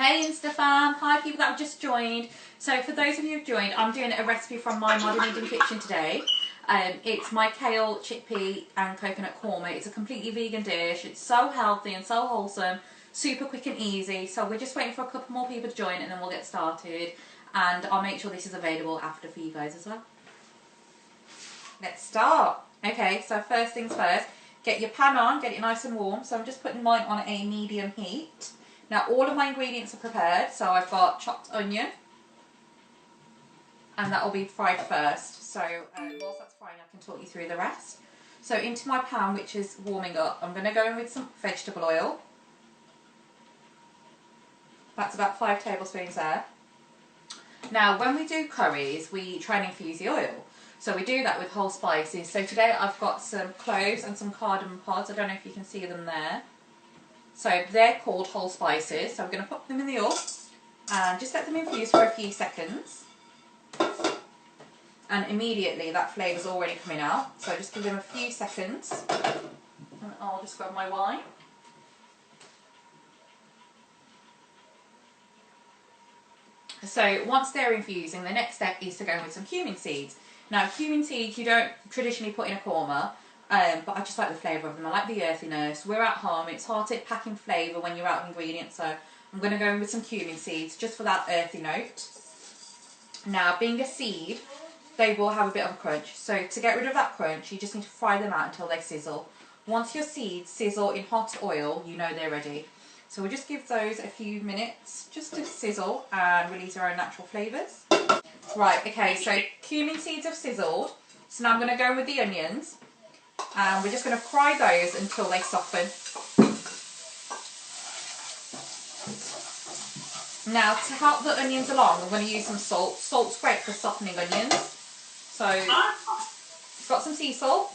Hey Insta fam, hi people that have just joined. So for those of you who've joined, I'm doing a recipe from my Modern Indian kitchen today. It's my kale, chickpea and coconut korma. It's a completely vegan dish. It's so healthy and so wholesome, super quick and easy. So we're just waiting for a couple more people to join and then we'll get started. And I'll make sure this is available after for you guys as well. Let's start. Okay, so first things first, get your pan on, get it nice and warm. So I'm just putting mine on a medium heat. Now all of my ingredients are prepared, so I've got chopped onion, and that will be fried first. So whilst that's frying, I can talk you through the rest. So into my pan, which is warming up, I'm going to go in with some vegetable oil. That's about 5 tablespoons there. Now when we do curries, we try and infuse the oil. So we do that with whole spices. So today I've got some cloves and some cardamom pods. I don't know if you can see them there. So they're called whole spices. So I'm going to put them in the oil and just let them infuse for a few seconds. And immediately that flavour's already coming out. So just give them a few seconds. And I'll just grab my wine. So once they're infusing, the next step is to go in with some cumin seeds. Now cumin seeds you don't traditionally put in a korma. But I just like the flavour of them. I like the earthiness. We're at home. It's hard to pack in flavour when you're out of ingredients. So I'm going to go in with some cumin seeds just for that earthy note. Now being a seed, they will have a bit of a crunch. So to get rid of that crunch, you just need to fry them out until they sizzle. Once your seeds sizzle in hot oil, you know they're ready. So we'll just give those a few minutes just to sizzle and release their own natural flavours. Right, okay, so cumin seeds have sizzled. So now I'm going to go in with the onions. And we're just going to fry those until they soften. Now to help the onions along, I'm going to use some salt. Salt's great for softening onions. So I've got some sea salt.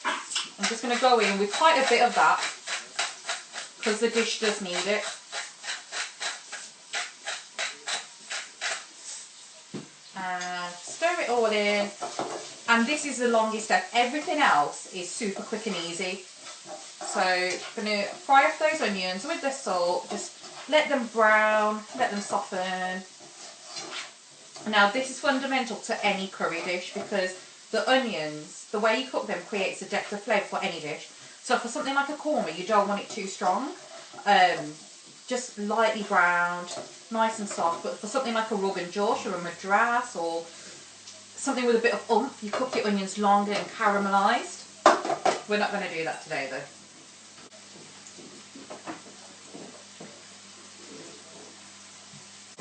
I'm just going to go in with quite a bit of that because the dish does need it. And stir it all in. And this is the longest step. Everything else is super quick and easy. So I'm going to fry up those onions with the salt. Just let them brown, let them soften. Now this is fundamental to any curry dish because the onions, the way you cook them creates a depth of flavour for any dish. So for something like a korma, you don't want it too strong. Just lightly browned, nice and soft. But for something like a rogan josh or a madras or something with a bit of oomph, you cook your onions longer and caramelised. We're not going to do that today though.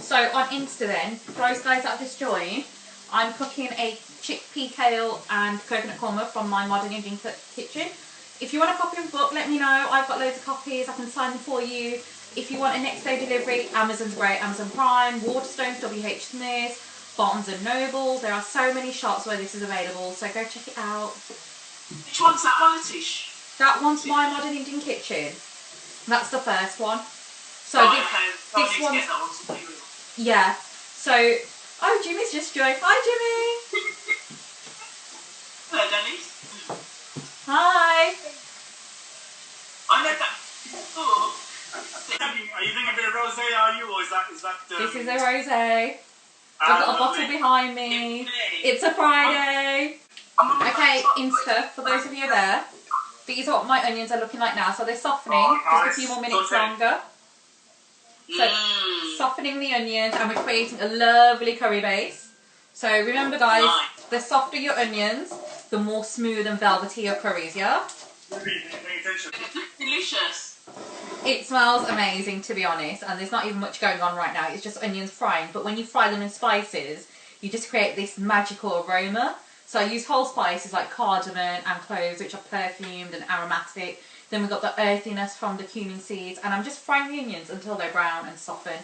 So on Insta then, for those guys that have just joined, I'm cooking a chickpea kale and coconut korma from my Modern Indian kitchen. If you want a copy of the book, let me know. I've got loads of copies, I can sign them for you. If you want a next day delivery, Amazon's great, Amazon Prime, Waterstones, WH Smiths, Barnes and Noble. There are so many shops where this is available, so go check it out. Which one's that one, Tish? That one's my Modern Indian kitchen. That's the first one. So this one's... Yeah. So, oh, Jimmy's just joined. Hi, Jimmy. Hello, Dennis. Hi. I know that. Oh. Are you thinking a bit of rosé? Are you, or is that? This is a rosé. I've got a bottle behind me. It's a Friday. Okay, Insta, for those of you there, these are what my onions are looking like now. So they're softening, just a few more minutes longer. So softening the onions and we're creating a lovely curry base. So remember guys, the softer your onions, the more smooth and velvety your curries, yeah? Delicious. It smells amazing to be honest, and there's not even much going on right now, it's just onions frying, but when you fry them in spices, you just create this magical aroma. So I use whole spices like cardamom and cloves, which are perfumed and aromatic. Then we've got the earthiness from the cumin seeds, and I'm just frying the onions until they're brown and soften.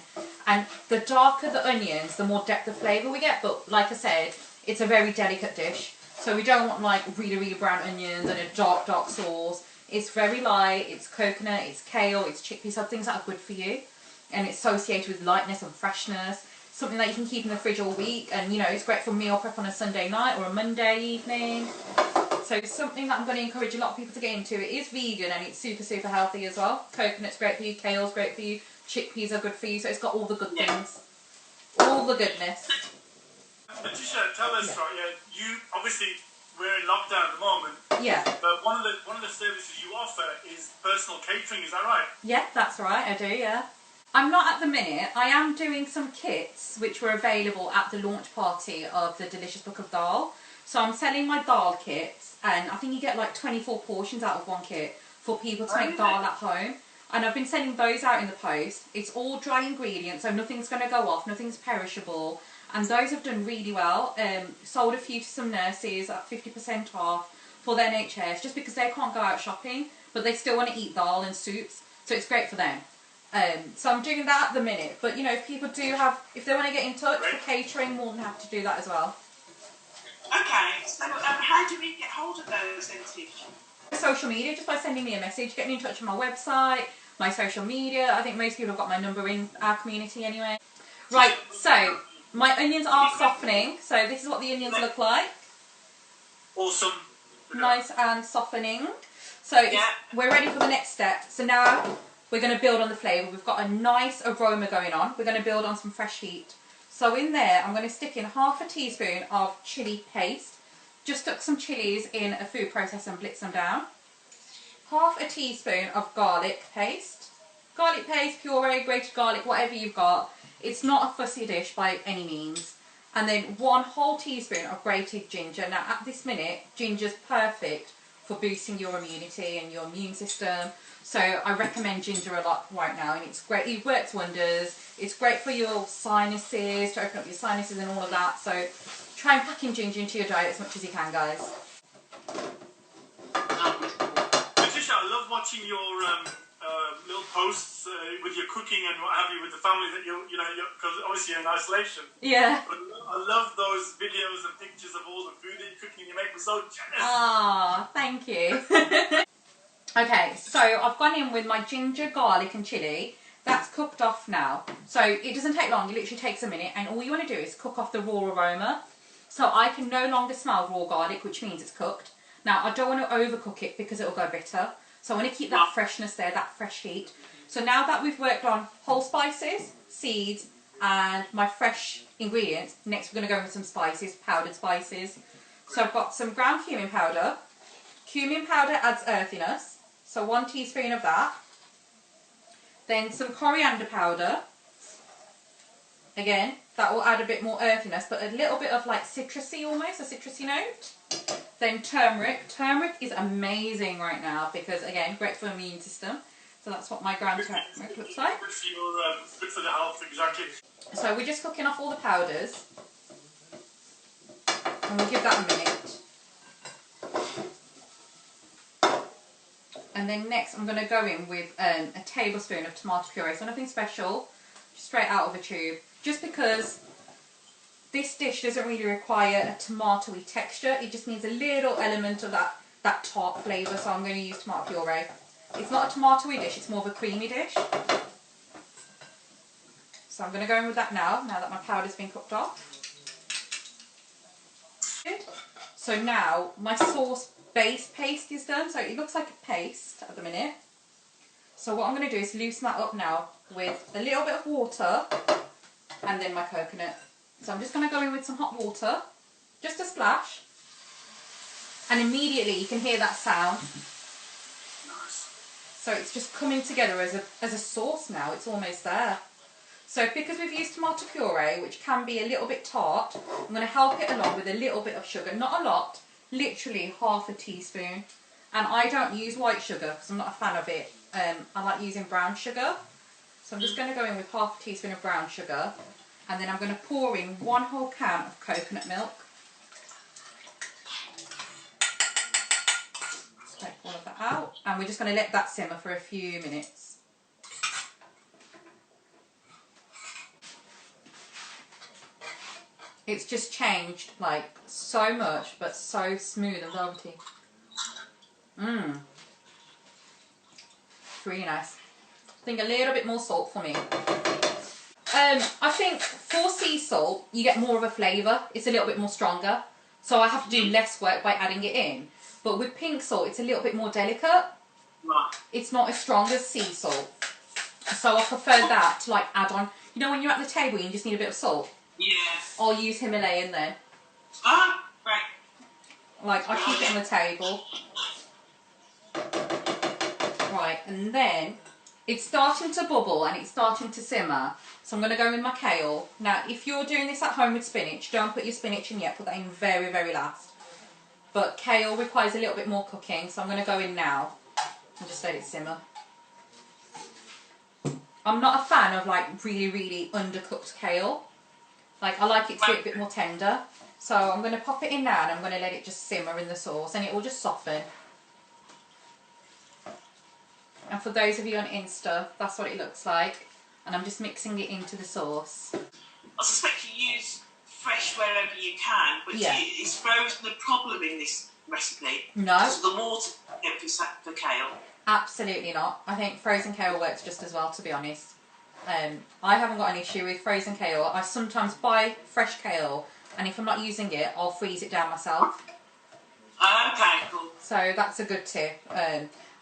And the darker the onions, the more depth of flavour we get, but like I said, it's a very delicate dish. So we don't want like really brown onions and a dark sauce. It's very light, it's coconut, it's kale, it's chickpeas, so things that are good for you. And it's associated with lightness and freshness. Something that you can keep in the fridge all week, and you know, it's great for meal prep on a Sunday night or a Monday evening. So it's something that I'm going to encourage a lot of people to get into. It is vegan and it's super healthy as well. Coconut's great for you, kale's great for you, chickpeas are good for you, so it's got all the good things. All the goodness. Patricia, tell us, right, you, obviously, we're in lockdown at the moment. Yeah. But one of the services you offer is personal catering, is that right? Yeah, that's right, I do, yeah. I'm not at the minute. I am doing some kits which were available at the launch party of the Delicious Book of Dal. So I'm selling my dal kits, and I think you get like 24 portions out of one kit for people to make dal at home. And I've been sending those out in the post. It's all dry ingredients, so nothing's going to go off, nothing's perishable. And those have done really well. Sold a few to some nurses at 50% off for their NHS, just because they can't go out shopping, but they still want to eat dal and soups, so it's great for them. So I'm doing that at the minute. But you know, if people do have, if they want to get in touch for catering, more than happy to do that as well. Okay, so how do we get hold of those then, Tish? Social media, just by sending me a message, getting in touch with my website, my social media. I think most people have got my number in our community anyway. Right, so my onions are softening. So this is what the onions look like. Awesome. Nice and softening. So we're ready for the next step. So now we're going to build on the flavour. We've got a nice aroma going on. We're going to build on some fresh heat. So in there, I'm going to stick in half a teaspoon of chilli paste. Just stuck some chilies in a food processor and blitz them down. Half a teaspoon of garlic paste. Garlic paste, puree, grated garlic, whatever you've got. It's not a fussy dish by any means. And then 1 whole teaspoon of grated ginger. Now at this minute, ginger's perfect for boosting your immunity and your immune system. So I recommend ginger a lot right now, and it's great. It works wonders. It's great for your sinuses, to open up your sinuses and all of that. So try and pack in ginger into your diet as much as you can, guys. Patricia, I love watching your little posts with your cooking and what have you with the family that you know, because obviously you're in isolation. Yeah. But I love those videos and pictures of all the food that you're cooking. You make me so jealous. Ah, thank you. Okay, so I've gone in with my ginger, garlic and chilli. That's cooked off now. So it doesn't take long, it literally takes a minute, and all you want to do is cook off the raw aroma. So I can no longer smell raw garlic, which means it's cooked. Now I don't want to overcook it because it'll go bitter. So I want to keep that freshness there, that fresh heat. So now that we've worked on whole spices, seeds and my fresh ingredients, next we're going to go in with some spices, powdered spices. So I've got some ground cumin powder. Cumin powder adds earthiness. So 1 teaspoon of that. Then some coriander powder. Again, that will add a bit more earthiness, but a little bit of like citrusy almost, a citrusy note. Then turmeric. Turmeric is amazing right now because, again, great for the immune system. So that's what my ground turmeric looks like. Good for the health, exactly. So we're just cooking off all the powders. And we'll give that a minute. And then next I'm going to go in with a tablespoon of tomato puree. So nothing special, just straight out of a tube. Just because this dish doesn't really require a tomatoey texture. It just needs a little element of that tart flavour. So I'm going to use tomato puree. It's not a tomatoey dish, it's more of a creamy dish. So I'm going to go in with that now that my powder's been cooked off. Good. So now my sauce base paste is done, so it looks like a paste at the minute. So what I'm going to do is loosen that up now with a little bit of water and then my coconut. So I'm just going to go in with some hot water, just a splash, and immediately you can hear that sound. Nice. So it's just coming together as a sauce now, it's almost there. So because we've used tomato puree, which can be a little bit tart, I'm going to help it along with a little bit of sugar, not a lot, literally half a teaspoon. And I don't use white sugar because I'm not a fan of it. I like using brown sugar. So I'm just going to go in with half a teaspoon of brown sugar. And then I'm going to pour in 1 whole can of coconut milk. Just take all of that out. And we're just going to let that simmer for a few minutes. It's just changed like so much, but so smooth and velvety. Mmm. It's really nice. I think a little bit more salt for me. I think for sea salt, you get more of a flavour. It's a little bit more stronger. So I have to do less work by adding it in. But with pink salt, it's a little bit more delicate. It's not as strong as sea salt. So I prefer that to like add on. You know when you're at the table, you just need a bit of salt. Yeah. I'll use Himalayan then. Ah, right. Like I keep it on the table. Right, and then it's starting to bubble and it's starting to simmer. So I'm going to go in my kale. Now, if you're doing this at home with spinach, don't put your spinach in yet. Put that in very, very last. But kale requires a little bit more cooking, so I'm going to go in now and just let it simmer. I'm not a fan of like really, really undercooked kale. Like I like it to be a bit more tender. So I'm going to pop it in now and I'm going to let it just simmer in the sauce and it will just soften. And for those of you on Insta, that's what it looks like. And I'm just mixing it into the sauce. I suspect you use fresh wherever you can, but Yeah. is frozen the problem in this recipe? No. Because of the water for kale? Absolutely not. I think frozen kale works just as well, to be honest. I haven't got an issue with frozen kale. I sometimes buy fresh kale, and if I'm not using it, I'll freeze it down myself. Okay, cool. So that's a good tip.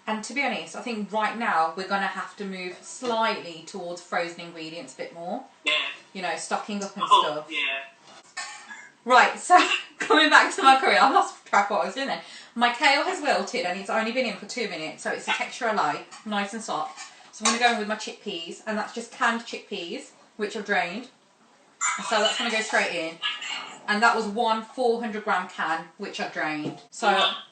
And to be honest, I think right now we're going to have to move slightly towards frozen ingredients a bit more. Yeah. You know, stocking up and stuff. Yeah. Right, so coming back to my curry, I've lost track of what I was doing there. My kale has wilted and it's only been in for 2 minutes, so it's the texture I like, nice and soft. So I'm going to go in with my chickpeas, and that's just canned chickpeas, which I've drained. So that's going to go straight in. And that was one 400-gram can, which I've drained. So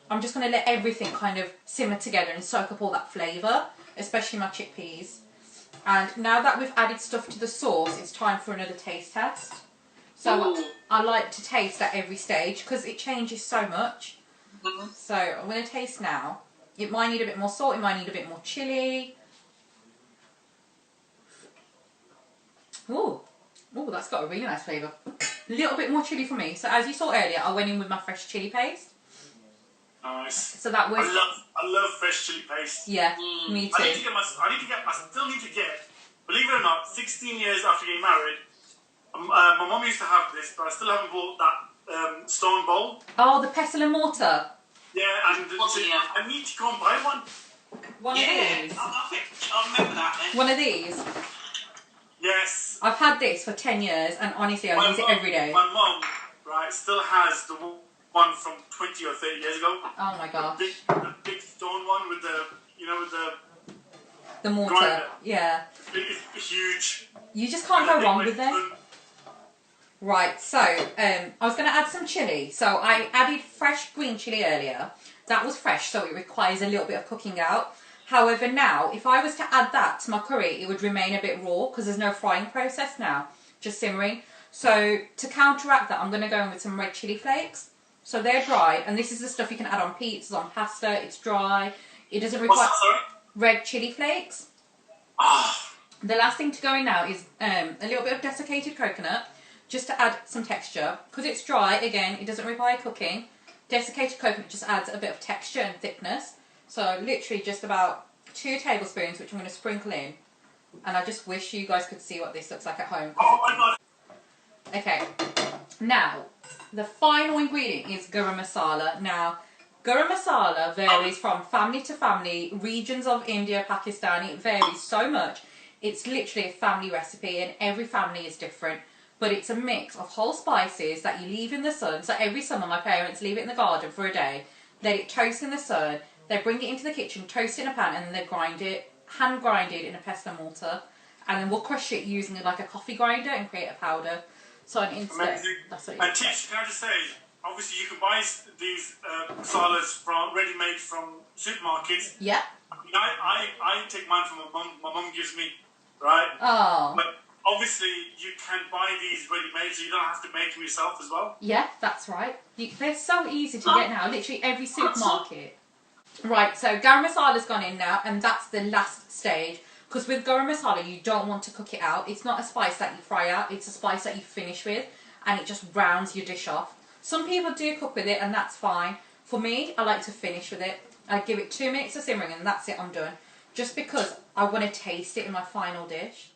I'm just going to let everything kind of simmer together and soak up all that flavour, especially my chickpeas. And now that we've added stuff to the sauce, it's time for another taste test. So I like to taste at every stage because it changes so much. So I'm going to taste now. It might need a bit more salt, it might need a bit more chilli. Ooh, that's got a really nice flavour. A little bit more chilli for me. So as you saw earlier, I went in with my fresh chilli paste. Nice. So that was... I love fresh chili paste. Yeah, me too. I still need to get, believe it or not, 16 years after getting married, my mum used to have this, but I still haven't bought that stone bowl. Oh, the pestle and mortar. Yeah, and I need to go and buy one. One of these. I remember that then. One of these. Yes. I've had this for 10 years, and honestly, I use it every day. My mum, right, still has the one from 20 or 30 years ago. Oh my gosh. The big stone one with the, the mortar. grinder. Yeah. It's huge. You just can't go wrong with them. Right, so I was going to add some chilli. So I added fresh green chilli earlier. That was fresh, so it requires a little bit of cooking out. However, now, if I was to add that to my curry, it would remain a bit raw because there's no frying process now, just simmering. So to counteract that, I'm going to go in with some red chilli flakes. So they're dry, and this is the stuff you can add on pizzas, on pasta. It's dry. It doesn't require... What's that, sorry? Red chilli flakes. Ah. The last thing to go in now is a little bit of desiccated coconut, just to add some texture. Because it's dry, again, it doesn't require cooking. Desiccated coconut just adds a bit of texture and thickness. So literally just about 2 tablespoons, which I'm going to sprinkle in. And I just wish you guys could see what this looks like at home. Oh my god. Okay, now the final ingredient is garam masala. Now, garam masala varies from family to family, regions of India, Pakistan, it varies so much. It's literally a family recipe and every family is different. But it's a mix of whole spices that you leave in the sun. So every summer my parents leave it in the garden for a day, let it toast in the sun, they bring it into the kitchen, toast it in a pan, and then they grind it, hand grind it in a pestle and mortar. And then we'll crush it using like a coffee grinder and create a powder. So an instant, that's what it And is. Tish, can I just say, obviously you can buy these masalas ready-made from supermarkets. Yeah. I take mine from my mum. My mum gives me, right? Oh. But obviously you can buy these ready-made, so you don't have to make them yourself as well. Yeah, that's right. They're so easy to get now. Literally every supermarket. Right, so garam masala's gone in now, and that's the last stage. Because with garam masala, you don't want to cook it out. It's not a spice that you fry out. It's a spice that you finish with, and it just rounds your dish off. Some people do cook with it, and that's fine. For me, I like to finish with it. I give it 2 minutes of simmering, and that's it, I'm done. Just because I want to taste it in my final dish.